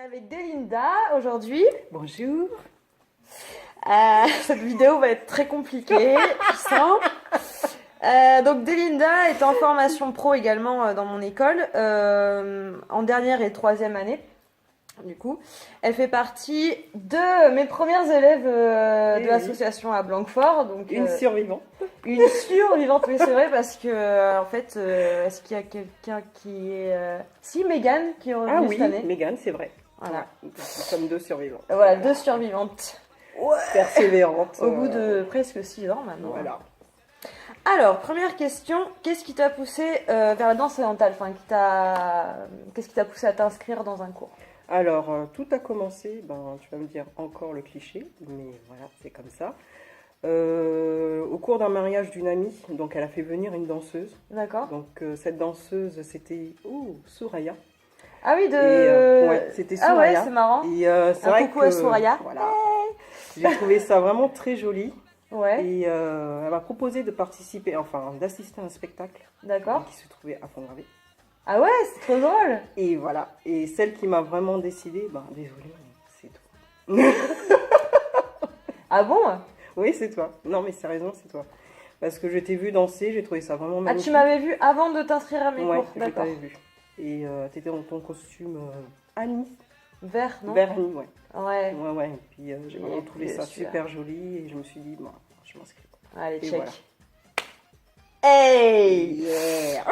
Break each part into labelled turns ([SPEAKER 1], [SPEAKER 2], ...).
[SPEAKER 1] Avec Delinda aujourd'hui.
[SPEAKER 2] Bonjour.
[SPEAKER 1] Cette vidéo va être très compliquée, je sens. Donc Delinda est en formation pro également dans mon école, en dernière et troisième année. Du coup, elle fait partie de mes premières élèves de l'association à Blanquefort. Donc,
[SPEAKER 2] une survivante.
[SPEAKER 1] Une survivante, oui c'est vrai, parce que en fait, est-ce qu'il y a quelqu'un qui est... Si, Mégane qui est revenue cette année.
[SPEAKER 2] Mégane, c'est vrai.
[SPEAKER 1] Voilà.
[SPEAKER 2] Ouais, nous sommes deux survivantes.
[SPEAKER 1] Voilà, deux survivantes.
[SPEAKER 2] Ouais. Persévérantes.
[SPEAKER 1] Au bout de presque 6 ans maintenant.
[SPEAKER 2] Voilà.
[SPEAKER 1] Alors, première question, qu'est-ce qui t'a poussé vers la danse orientale, qu'est-ce qui t'a poussé à t'inscrire dans un cours?
[SPEAKER 2] Alors, tout a commencé, tu vas me dire encore le cliché, mais voilà, c'est comme ça. Au cours d'un mariage d'une amie, donc elle a fait venir une danseuse.
[SPEAKER 1] D'accord.
[SPEAKER 2] Donc cette danseuse, c'était Souraya.
[SPEAKER 1] Ah oui,
[SPEAKER 2] ouais, c'était Souraya.
[SPEAKER 1] Ah ouais, c'est marrant.
[SPEAKER 2] Et c'est
[SPEAKER 1] un
[SPEAKER 2] vrai
[SPEAKER 1] coucou à Souraya.
[SPEAKER 2] Voilà. J'ai trouvé ça vraiment très joli.
[SPEAKER 1] Ouais.
[SPEAKER 2] Et elle m'a proposé de participer, enfin d'assister à un spectacle.
[SPEAKER 1] D'accord.
[SPEAKER 2] Qui se trouvait à Font-Gravé.
[SPEAKER 1] Ah ouais, c'est trop drôle.
[SPEAKER 2] Et voilà. Et celle qui m'a vraiment décidé, désolée, c'est toi.
[SPEAKER 1] Ah bon?
[SPEAKER 2] Oui, c'est toi. Non, mais sérieusement, c'est toi. Parce que je t'ai vu danser, j'ai trouvé ça vraiment magnifique.
[SPEAKER 1] Ah, tu m'avais vu avant de t'inscrire à mes cours?
[SPEAKER 2] Ouais, je
[SPEAKER 1] d'accord.
[SPEAKER 2] t'avais vu. Et t'étais dans ton costume Annie.
[SPEAKER 1] Vert, non?
[SPEAKER 2] Vert Annie, ouais.
[SPEAKER 1] Ouais.
[SPEAKER 2] Ouais. Et puis j'ai vraiment trouvé ça super joli et je me suis dit, je m'inscris.
[SPEAKER 1] Allez,
[SPEAKER 2] et
[SPEAKER 1] check.
[SPEAKER 2] Voilà.
[SPEAKER 1] Hey!
[SPEAKER 2] Yeah.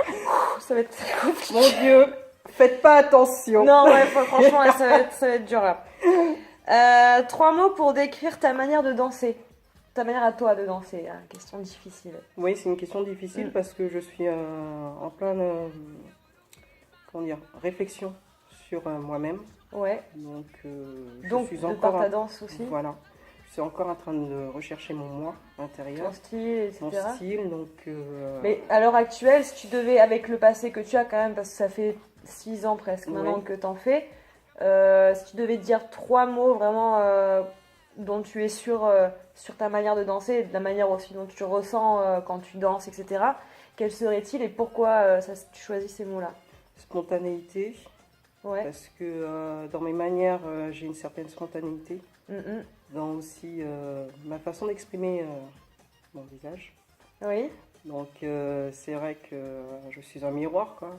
[SPEAKER 1] Ça va être très compliqué.
[SPEAKER 2] Mon Dieu, faites pas attention.
[SPEAKER 1] Non, ouais, franchement, ça va être dur là. 3 mots pour décrire ta manière de danser. Ta manière à toi de danser. Question difficile.
[SPEAKER 2] Oui, c'est une question difficile parce que je suis en pleine réflexion sur moi-même.
[SPEAKER 1] Ouais.
[SPEAKER 2] Donc,
[SPEAKER 1] je suis encore par ta danse aussi.
[SPEAKER 2] Voilà. Je suis encore en train de rechercher mon moi intérieur.
[SPEAKER 1] Ton style, etc.
[SPEAKER 2] Mon style, donc...
[SPEAKER 1] Mais à l'heure actuelle, si tu devais, avec le passé que tu as quand même, parce que ça fait 6 ans presque maintenant que t'en fais, si tu devais dire 3 mots vraiment dont tu es sûr sur ta manière de danser, de la manière aussi dont tu ressens quand tu danses, etc., quels seraient-ils et pourquoi tu choisis ces mots-là?
[SPEAKER 2] Spontanéité.
[SPEAKER 1] Ouais.
[SPEAKER 2] Parce que dans mes manières, j'ai une certaine spontanéité.
[SPEAKER 1] Mm-mm.
[SPEAKER 2] Dans aussi ma façon d'exprimer mon visage.
[SPEAKER 1] Oui.
[SPEAKER 2] Donc c'est vrai que je suis un miroir, quoi.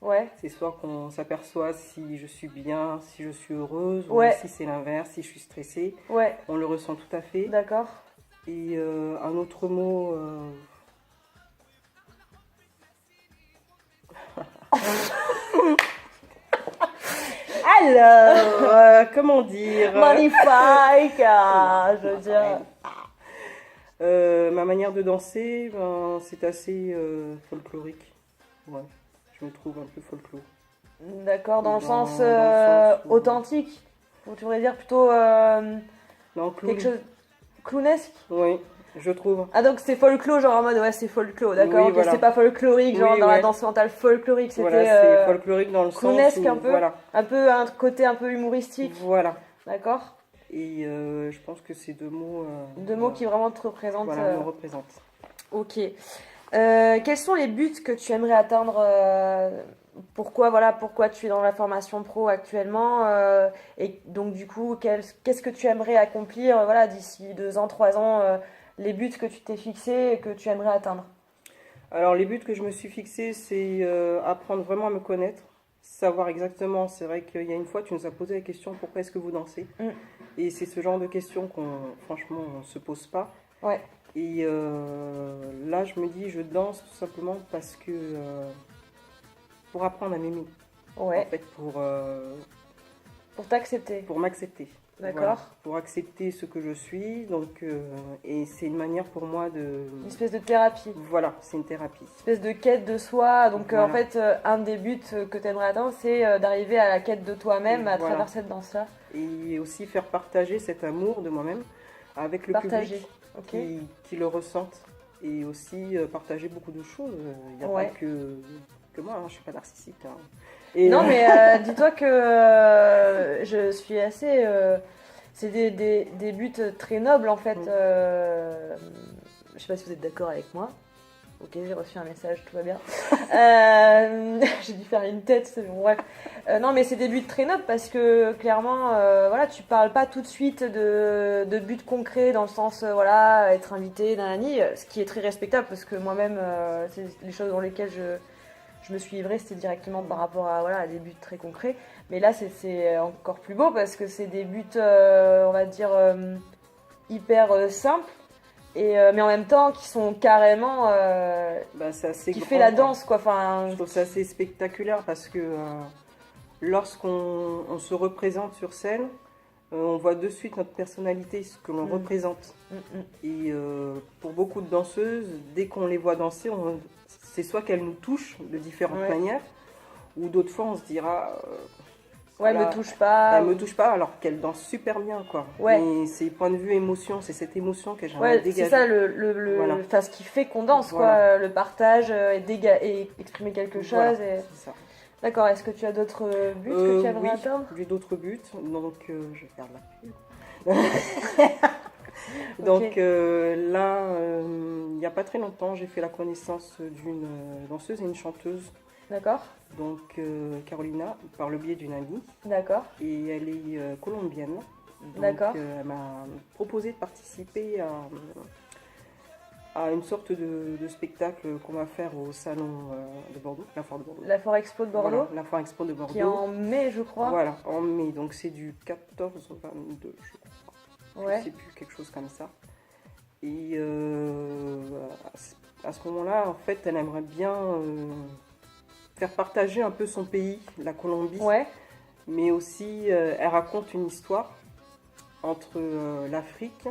[SPEAKER 1] Ouais.
[SPEAKER 2] C'est soit qu'on s'aperçoit si je suis bien, si je suis heureuse, ou si c'est l'inverse, si je suis stressée.
[SPEAKER 1] Ouais.
[SPEAKER 2] On le ressent tout à fait.
[SPEAKER 1] D'accord.
[SPEAKER 2] Et un autre mot... Alors, comment dire?
[SPEAKER 1] Magnifique, je veux dire.
[SPEAKER 2] Ma manière de danser, c'est assez folklorique. Ouais, je me trouve un peu folklore.
[SPEAKER 1] D'accord, dans le sens authentique. Ou tu voudrais dire plutôt
[SPEAKER 2] non,
[SPEAKER 1] quelque chose clownesque?
[SPEAKER 2] Oui, je trouve.
[SPEAKER 1] Ah donc c'est folklore, genre en mode ouais c'est folklore, d'accord,
[SPEAKER 2] oui,
[SPEAKER 1] ok,
[SPEAKER 2] voilà.
[SPEAKER 1] C'est pas folklorique, genre dans la danse orientale folklorique, c'était
[SPEAKER 2] voilà, c'est folklorique dans le
[SPEAKER 1] clownesque
[SPEAKER 2] sens où,
[SPEAKER 1] un peu,
[SPEAKER 2] voilà.
[SPEAKER 1] Un peu un côté un peu humoristique.
[SPEAKER 2] Voilà.
[SPEAKER 1] D'accord.
[SPEAKER 2] Et je pense que c'est deux mots...
[SPEAKER 1] deux mots qui vraiment te représentent.
[SPEAKER 2] Voilà, me représentent.
[SPEAKER 1] Ok. Quels sont les buts que tu aimerais atteindre pourquoi tu es dans la formation pro actuellement et donc du coup qu'est-ce que tu aimerais accomplir d'ici 2 ans, 3 ans, les buts que tu t'es fixés et que tu aimerais atteindre?
[SPEAKER 2] Alors les buts que je me suis fixés, c'est apprendre vraiment à me connaître, savoir exactement. C'est vrai qu'il y a une fois tu nous as posé la question pourquoi est-ce que vous dansez, et c'est ce genre de questions franchement on se pose pas.
[SPEAKER 1] Ouais.
[SPEAKER 2] Et là, je me dis, je danse tout simplement parce que pour apprendre à m'aimer.
[SPEAKER 1] Ouais.
[SPEAKER 2] En fait,
[SPEAKER 1] pour t'accepter.
[SPEAKER 2] Pour m'accepter.
[SPEAKER 1] D'accord.
[SPEAKER 2] Voilà, pour accepter ce que je suis. Donc, et c'est une manière pour moi de...
[SPEAKER 1] Une espèce de thérapie.
[SPEAKER 2] Voilà, c'est une thérapie.
[SPEAKER 1] Une espèce de quête de soi. Donc, en fait, un des buts que tu aimerais atteindre, c'est d'arriver à la quête de toi-même à travers cette danse-là.
[SPEAKER 2] Et aussi faire partager cet amour de moi-même avec le public.
[SPEAKER 1] Okay.
[SPEAKER 2] Qui le ressentent, et aussi partager beaucoup de choses. Il n'y a pas que moi, je ne suis pas narcissique. Hein. Et
[SPEAKER 1] non, mais dis-toi que je suis assez... c'est des buts très nobles, en fait. Je ne sais pas si vous êtes d'accord avec moi. Ok, j'ai reçu un message, tout va bien. J'ai dû faire une tête, c'est bon, bref. Non, mais c'est des buts très nobles parce que clairement, voilà, tu parles pas tout de suite de buts concrets dans le sens, voilà, être invité, nanani, ce qui est très respectable parce que moi-même, c'est les choses dans lesquelles je me suis livrée, c'était directement par rapport à, voilà, à des buts très concrets. Mais là, c'est encore plus beau parce que c'est des buts, on va dire, hyper simples. Mais en même temps qui sont carrément
[SPEAKER 2] C'est assez
[SPEAKER 1] qui
[SPEAKER 2] grand,
[SPEAKER 1] fait la
[SPEAKER 2] quoi.
[SPEAKER 1] danse quoi. Enfin,
[SPEAKER 2] Je trouve ça assez spectaculaire parce que lorsqu'on on se représente sur scène, on voit de suite notre personnalité, ce que l'on représente. Et pour beaucoup de danseuses, dès qu'on les voit danser, c'est soit qu'elles nous touchent de différentes manières, ou d'autres fois on se dira
[SPEAKER 1] ouais,
[SPEAKER 2] voilà,
[SPEAKER 1] me touche pas.
[SPEAKER 2] elle me touche pas alors qu'elle danse super bien, quoi.
[SPEAKER 1] Ouais.
[SPEAKER 2] Et c'est point de vue émotion, c'est cette émotion que j'aimerais dégager.
[SPEAKER 1] C'est ça
[SPEAKER 2] Voilà.
[SPEAKER 1] enfin, ce qui fait qu'on danse
[SPEAKER 2] Voilà.
[SPEAKER 1] quoi, le partage et exprimer quelque chose.
[SPEAKER 2] Voilà,
[SPEAKER 1] Et...
[SPEAKER 2] c'est ça.
[SPEAKER 1] D'accord. Est-ce que tu as d'autres buts que tu aimerais atteindre?
[SPEAKER 2] J'ai d'autres buts, donc je vais faire de la pub. Donc là, il n'y a pas très longtemps, j'ai fait la connaissance d'une danseuse et une chanteuse.
[SPEAKER 1] D'accord.
[SPEAKER 2] Donc Carolina, par le biais d'une amie.
[SPEAKER 1] D'accord.
[SPEAKER 2] Et elle est colombienne.
[SPEAKER 1] D'accord.
[SPEAKER 2] Elle m'a proposé de participer à une sorte de spectacle qu'on va faire au salon de Bordeaux, la Foire de Bordeaux.
[SPEAKER 1] La Foire Expo de Bordeaux.
[SPEAKER 2] Voilà, la Foire Expo de Bordeaux.
[SPEAKER 1] Qui est en mai, je crois.
[SPEAKER 2] Voilà, en mai. Donc c'est du 14 au 22, je crois.
[SPEAKER 1] Ouais.
[SPEAKER 2] Je sais plus, quelque chose comme ça. Et à ce moment-là, en fait, elle aimerait bien faire partager un peu son pays, la Colombie.
[SPEAKER 1] Ouais.
[SPEAKER 2] Mais aussi, elle raconte une histoire entre l'Afrique,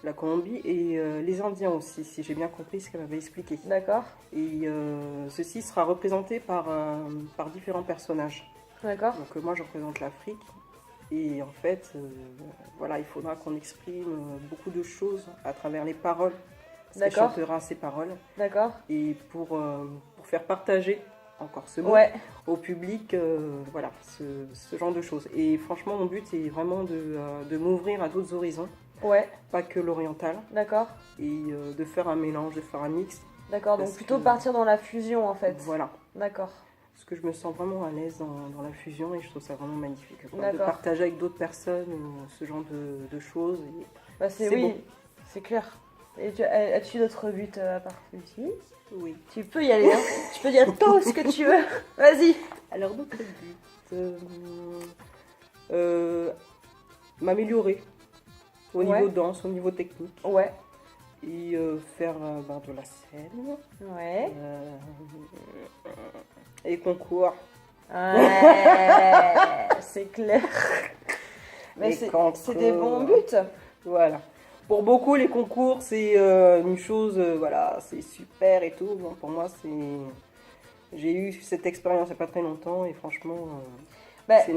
[SPEAKER 2] la Colombie et les Indiens aussi, si j'ai bien compris ce qu'elle m'avait expliqué.
[SPEAKER 1] D'accord.
[SPEAKER 2] Et ceci sera représenté par différents personnages.
[SPEAKER 1] D'accord.
[SPEAKER 2] Donc moi, je représente l'Afrique. Et en fait, voilà, il faudra qu'on exprime beaucoup de choses à travers les paroles. Parce qu'elle chantera ces paroles.
[SPEAKER 1] D'accord.
[SPEAKER 2] Et pour faire partager encore ce mot au public, voilà, ce genre de choses. Et franchement, mon but est vraiment de m'ouvrir à d'autres horizons.
[SPEAKER 1] Ouais.
[SPEAKER 2] Pas que l'oriental.
[SPEAKER 1] D'accord.
[SPEAKER 2] Et de faire un mélange, de faire un mix.
[SPEAKER 1] D'accord, donc plutôt partir dans la fusion en fait.
[SPEAKER 2] Voilà.
[SPEAKER 1] D'accord.
[SPEAKER 2] Parce que je me sens vraiment à l'aise dans la fusion et je trouve ça vraiment magnifique. De partager avec d'autres personnes ce genre de choses. Et
[SPEAKER 1] bah c'est oui, c'est clair. Et as-tu d'autres buts à part celui-ci?
[SPEAKER 2] Oui.
[SPEAKER 1] Tu peux y aller, hein. Tu peux dire tout ce que tu veux. Vas-y.
[SPEAKER 2] Alors d'autres buts. M'améliorer au niveau danse, au niveau technique.
[SPEAKER 1] Ouais.
[SPEAKER 2] Et faire de la scène.
[SPEAKER 1] Ouais.
[SPEAKER 2] Et concours.
[SPEAKER 1] Ouais, c'est clair. Mais c'est des bons buts.
[SPEAKER 2] Voilà. Pour beaucoup, les concours, c'est une chose, voilà, c'est super et tout. Bon, pour moi, j'ai eu cette expérience il n'y a pas très longtemps et franchement, c'est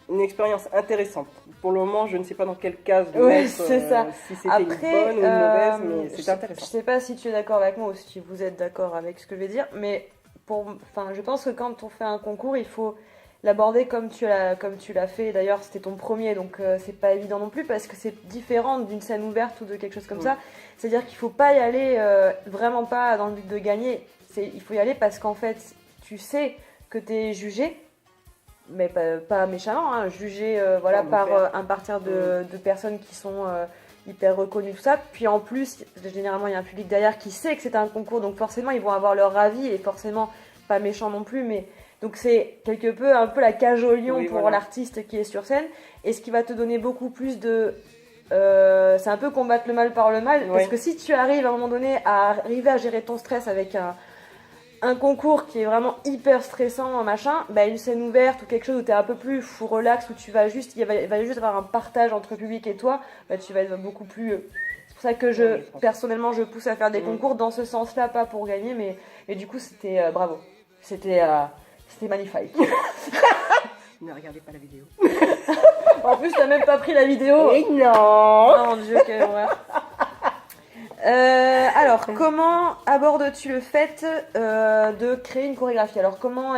[SPEAKER 2] une expérience intéressante. Pour le moment, je ne sais pas dans quelle case mettre, si c'était une bonne ou une mauvaise, mais c'est intéressant.
[SPEAKER 1] Je ne sais pas si tu es d'accord avec moi ou si vous êtes d'accord avec ce que je vais dire, mais je pense que quand on fait un concours, il faut l'aborder comme tu l'as fait. D'ailleurs, c'était ton premier, donc c'est pas évident non plus parce que c'est différent d'une scène ouverte ou de quelque chose comme ça. C'est-à-dire qu'il faut pas y aller vraiment pas dans le but de gagner. Il faut y aller parce qu'en fait, tu sais que tu es jugé, mais pas méchamment, hein, jugé par un parterre de personnes qui sont hyper reconnues, tout ça. Puis en plus, généralement, il y a un public derrière qui sait que c'est un concours, donc forcément, ils vont avoir leur avis et forcément pas méchant non plus, mais donc c'est quelque peu un peu la cage au lion pour l'artiste qui est sur scène, et ce qui va te donner beaucoup plus de c'est un peu combattre le mal par le mal, parce que si tu arrives à un moment donné à arriver à gérer ton stress avec un concours qui est vraiment hyper stressant, machin, une scène ouverte ou quelque chose où tu es un peu plus relax, où il va juste avoir un partage entre le public et toi, tu vas être beaucoup plus... C'est pour ça que personnellement, je pousse à faire des concours dans ce sens-là, pas pour gagner, mais du coup, c'était bravo. C'était magnifique.
[SPEAKER 2] Ne regardez pas la vidéo.
[SPEAKER 1] En plus, t'as même pas pris la vidéo.
[SPEAKER 2] Et non.
[SPEAKER 1] Oh mon Dieu, quelle horreur. Alors, comment abordes-tu le fait de créer une chorégraphie? Alors, comment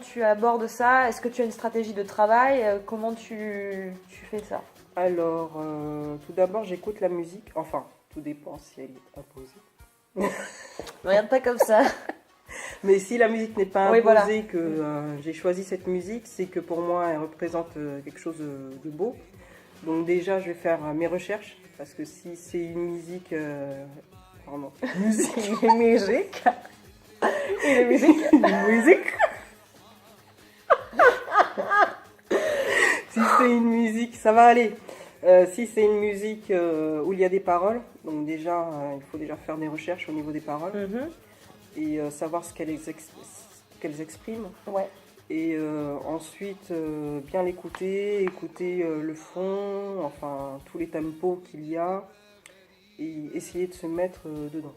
[SPEAKER 1] tu abordes ça? Est-ce que tu as une stratégie de travail? Comment tu fais ça?
[SPEAKER 2] Alors, tout d'abord, j'écoute la musique. Enfin, tout dépend si elle est imposée.
[SPEAKER 1] Me regarde pas comme ça.
[SPEAKER 2] Mais si la musique n'est pas
[SPEAKER 1] Oui,
[SPEAKER 2] imposée,
[SPEAKER 1] voilà.
[SPEAKER 2] que j'ai choisi cette musique, c'est que pour moi, elle représente quelque chose de beau. Donc déjà, je vais faire mes recherches, parce que si c'est une musique... pardon.
[SPEAKER 1] Musique. Musique. Une musique.
[SPEAKER 2] Une musique. Si c'est une musique, ça va aller. Si c'est une musique où il y a des paroles, donc déjà, il faut déjà faire des recherches au niveau des paroles
[SPEAKER 1] Mhm.
[SPEAKER 2] et savoir ce qu'elles expriment.
[SPEAKER 1] Ouais.
[SPEAKER 2] Et ensuite, bien l'écouter, écouter le fond, enfin tous les tempos qu'il y a et essayer de se mettre dedans.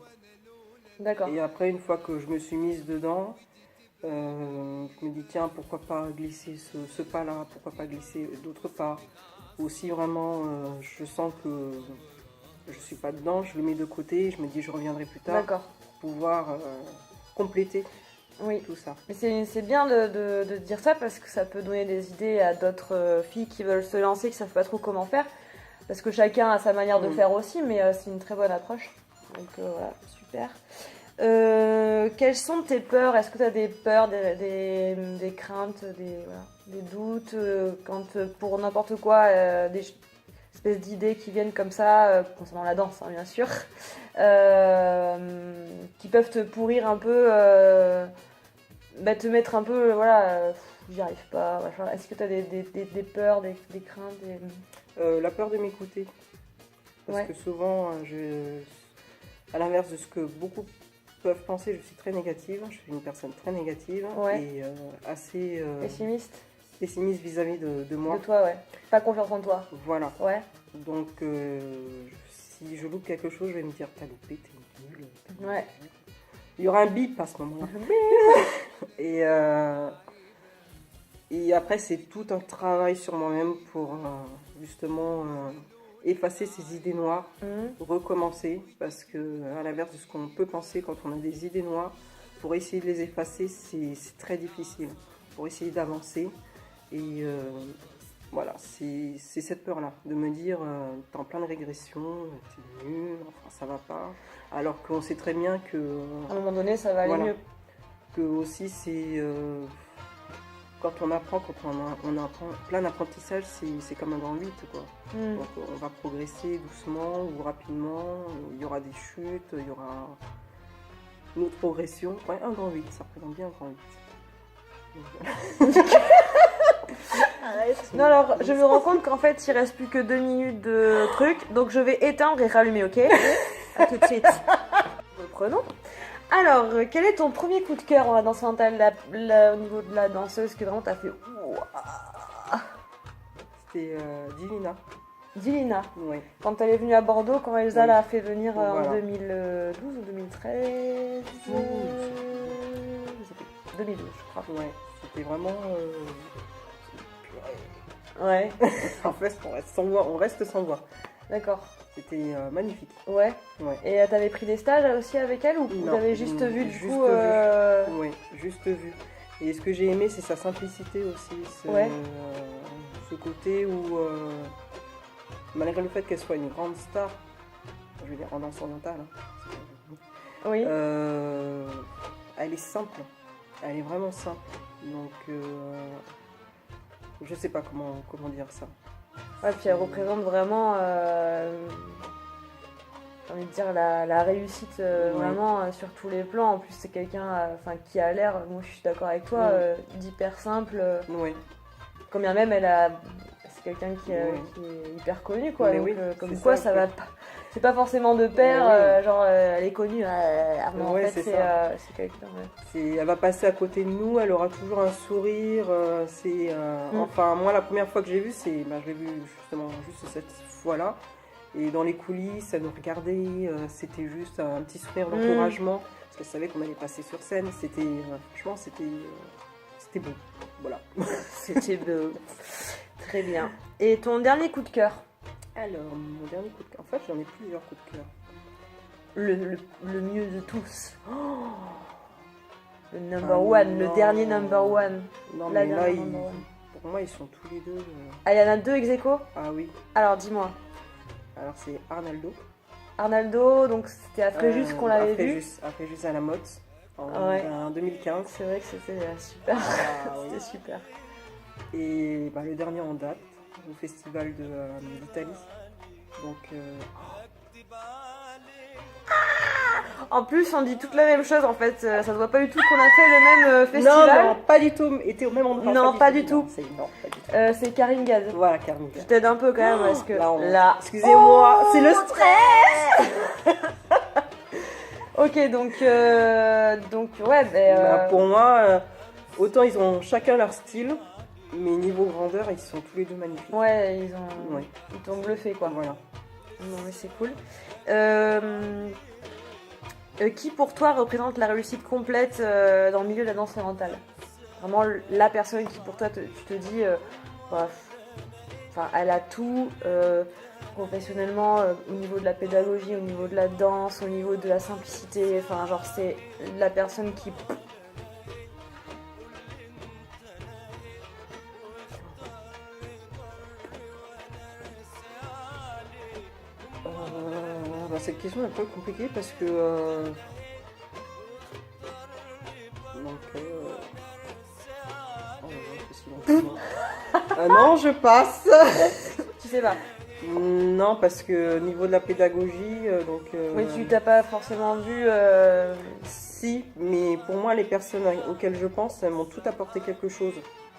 [SPEAKER 1] D'accord.
[SPEAKER 2] Et après, une fois que je me suis mise dedans, je me dis tiens, pourquoi pas glisser ce pas-là, pourquoi pas glisser d'autres pas. Ou si vraiment je sens que je suis pas dedans, je le mets de côté, je me dis je reviendrai plus tard
[SPEAKER 1] D'accord.
[SPEAKER 2] pour pouvoir compléter
[SPEAKER 1] Oui.
[SPEAKER 2] tout ça.
[SPEAKER 1] Mais c'est bien de dire ça parce que ça peut donner des idées à d'autres filles qui veulent se lancer, qui savent pas trop comment faire. Parce que chacun a sa manière de faire aussi, mais c'est une très bonne approche. Donc voilà, super. Quelles sont tes peurs? Est-ce que tu as des peurs, des craintes, voilà, des doutes quand pour n'importe quoi, des espèces d'idées qui viennent comme ça, concernant la danse, hein, bien sûr, qui peuvent te pourrir un peu, te mettre un peu, voilà, j'y arrive pas, machin. Est-ce que tu as des peurs, des craintes
[SPEAKER 2] La peur de m'écouter. Parce que souvent, à l'inverse de ce que beaucoup peuvent penser, je suis très négative. Je suis une personne très négative et assez pessimiste vis-à-vis de moi.
[SPEAKER 1] De toi, ouais. Pas confiance en toi.
[SPEAKER 2] Voilà.
[SPEAKER 1] Ouais.
[SPEAKER 2] Donc, si je loupe quelque chose, je vais me dire t'as loupé, t'es nul.
[SPEAKER 1] Ouais.
[SPEAKER 2] Il y aura un bip à ce moment-là. Et après, c'est tout un travail sur moi-même pour justement effacer ces idées noires, recommencer, parce que à l'inverse de ce qu'on peut penser quand on a des idées noires, pour essayer de les effacer, c'est très difficile. Pour essayer d'avancer. Et voilà, c'est cette peur-là, de me dire t'es en pleine régression, t'es nul, enfin ça va pas. Alors qu'on sait très bien que...
[SPEAKER 1] à un moment donné, ça va aller mieux.
[SPEAKER 2] Que aussi c'est... quand on apprend plein d'apprentissage, c'est comme un grand 8, quoi. Donc on va progresser doucement ou rapidement, il y aura des chutes, il y aura une autre progression. Ouais, un grand 8, ça représente bien un grand 8.
[SPEAKER 1] Non, alors je me rends compte qu'en fait il reste plus que 2 minutes de truc, donc je vais éteindre et rallumer, ok? À tout de suite. Reprenons. Alors, quel est ton premier coup de cœur en danse mentale au niveau de la danseuse que vraiment t'as fait ouah?
[SPEAKER 2] C'était Divina.
[SPEAKER 1] Divina.
[SPEAKER 2] Oui.
[SPEAKER 1] Quand elle est venue à Bordeaux, quand Elsa l'a fait venir
[SPEAKER 2] Voilà.
[SPEAKER 1] en 2012 ou 2013 2012, je crois.
[SPEAKER 2] Ouais, c'était vraiment...
[SPEAKER 1] Ouais.
[SPEAKER 2] En fait, on reste sans voix.
[SPEAKER 1] D'accord.
[SPEAKER 2] C'était magnifique.
[SPEAKER 1] Ouais.
[SPEAKER 2] Ouais.
[SPEAKER 1] Et t'avais pris des stages aussi avec elle ou vous avez juste vu du coup
[SPEAKER 2] Oui, juste vu. Et ce que j'ai aimé, c'est sa simplicité aussi. Ce côté où, malgré le fait qu'elle soit une grande star, je veux dire en danse orientale,
[SPEAKER 1] oui.
[SPEAKER 2] elle est simple. Elle est vraiment simple. Donc, je sais pas comment dire ça.
[SPEAKER 1] Ouais, puis elle représente vraiment, j'ai envie de dire, la réussite vraiment sur tous les plans. En plus, c'est quelqu'un qui a l'air, moi je suis d'accord avec toi, d'hyper simple.
[SPEAKER 2] Oui.
[SPEAKER 1] Quand bien même, c'est quelqu'un qui est hyper connu, quoi.
[SPEAKER 2] Mais
[SPEAKER 1] donc,
[SPEAKER 2] oui,
[SPEAKER 1] comme quoi, ça va pas. C'est pas forcément de pair, genre elle est connue. Non, en fait, c'est quelqu'un. Ouais.
[SPEAKER 2] Elle va passer à côté de nous, elle aura toujours un sourire. Enfin, moi, la première fois que j'ai vu, je l'ai vu justement juste cette fois-là. Et dans les coulisses, elle nous regardait, c'était juste un petit sourire d'encouragement, parce qu'elle savait qu'on allait passer sur scène. Franchement, c'était beau. Voilà.
[SPEAKER 1] C'était beau. Très bien. Et ton dernier coup de cœur?
[SPEAKER 2] Alors, mon dernier coup de cœur, en fait, j'en ai plusieurs coups de cœur.
[SPEAKER 1] Le mieux de tous. Oh, le number one, le dernier number one.
[SPEAKER 2] Non, mais là, pour moi, ils sont tous les deux.
[SPEAKER 1] Ah, il y en a deux ex aequo?
[SPEAKER 2] Ah oui.
[SPEAKER 1] Alors, dis-moi.
[SPEAKER 2] Alors, c'est Arnaldo.
[SPEAKER 1] Arnaldo, donc c'était à Fréjus qu'on l'avait vu.
[SPEAKER 2] À Fréjus à la Motte,
[SPEAKER 1] Ouais.
[SPEAKER 2] en 2015.
[SPEAKER 1] C'est vrai que c'était super.
[SPEAKER 2] Ah, oui.
[SPEAKER 1] C'était super.
[SPEAKER 2] Et le dernier en date, au festival d'Italie. Donc,
[SPEAKER 1] En plus, on dit toute la même chose en fait. Ça se voit pas du tout qu'on a fait le même festival.
[SPEAKER 2] non, pas du tout. Était au même endroit.
[SPEAKER 1] Non, pas du tout.
[SPEAKER 2] Non, pas du tout.
[SPEAKER 1] C'est Karine Gaz.
[SPEAKER 2] Voilà, Carmen.
[SPEAKER 1] Je t'aide un peu quand même parce que
[SPEAKER 2] Là, excusez-moi, c'est le stress.
[SPEAKER 1] Ok, donc ouais,
[SPEAKER 2] Pour moi, autant ils ont chacun leur style, mais niveau grandeur, ils sont tous les deux magnifiques.
[SPEAKER 1] ouais,
[SPEAKER 2] Ouais.
[SPEAKER 1] ils t'ont bluffé quoi.
[SPEAKER 2] Voilà.
[SPEAKER 1] Non mais c'est cool. Qui pour toi représente la réussite complète dans le milieu de la danse orientale? Vraiment la personne qui pour toi tu te dis, elle a tout professionnellement au niveau de la pédagogie, au niveau de la danse, au niveau de la simplicité. Enfin genre c'est la personne qui
[SPEAKER 2] Cette question est un peu compliquée parce que. Non, je passe.
[SPEAKER 1] tu sais pas.
[SPEAKER 2] Non, parce que niveau de la pédagogie,
[SPEAKER 1] Oui, tu t'as pas forcément vu.
[SPEAKER 2] Si, mais pour moi, les personnes auxquelles je pense, elles m'ont tout apporté quelque chose.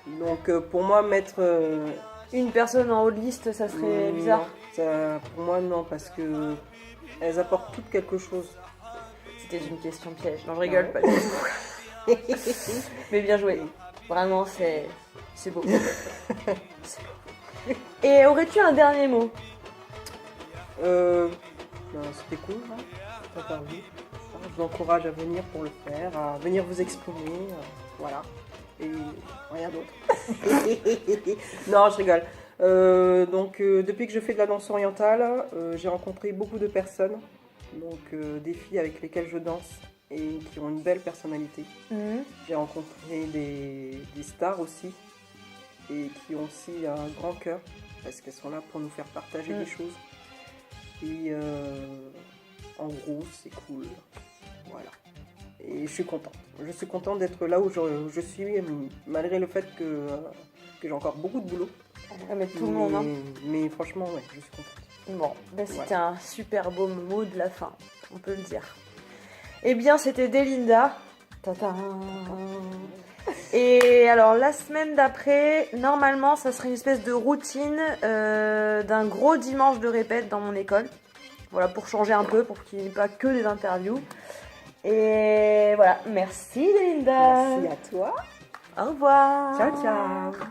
[SPEAKER 2] Donc, pour moi, mettre.
[SPEAKER 1] Une personne en haut de liste, ça serait bizarre.
[SPEAKER 2] Non, pour moi, non, parce que elles apportent toutes quelque chose.
[SPEAKER 1] C'était une question piège. Non, je rigole pas du tout. Mais bien joué. Vraiment, c'est beau. C'est beau. Et aurais-tu un dernier mot?
[SPEAKER 2] C'était cool, hein, interview. Je vous encourage à venir pour le faire, à venir vous exprimer, voilà. Et rien d'autre. Non, je rigole. Depuis que je fais de la danse orientale, j'ai rencontré beaucoup de personnes, des filles avec lesquelles je danse et qui ont une belle personnalité. J'ai rencontré des stars aussi et qui ont aussi un grand cœur parce qu'elles sont là pour nous faire partager des choses. Et en gros, c'est cool. Voilà. Et je suis contente. Je suis contente d'être là où je suis, malgré le fait que j'ai encore beaucoup de boulot.
[SPEAKER 1] Mais tout le monde, hein.
[SPEAKER 2] Mais franchement, ouais, je suis contente.
[SPEAKER 1] Bon, c'était un super beau mot de la fin, on peut le dire. Eh bien, c'était Delinda. Tata. Et alors, la semaine d'après, normalement, ça serait une espèce de routine d'un gros dimanche de répète dans mon école. Voilà, pour changer un peu, pour qu'il n'y ait pas que des interviews. Et voilà, merci Delinda.
[SPEAKER 2] Merci à toi.
[SPEAKER 1] Au revoir.
[SPEAKER 2] Ciao, ciao.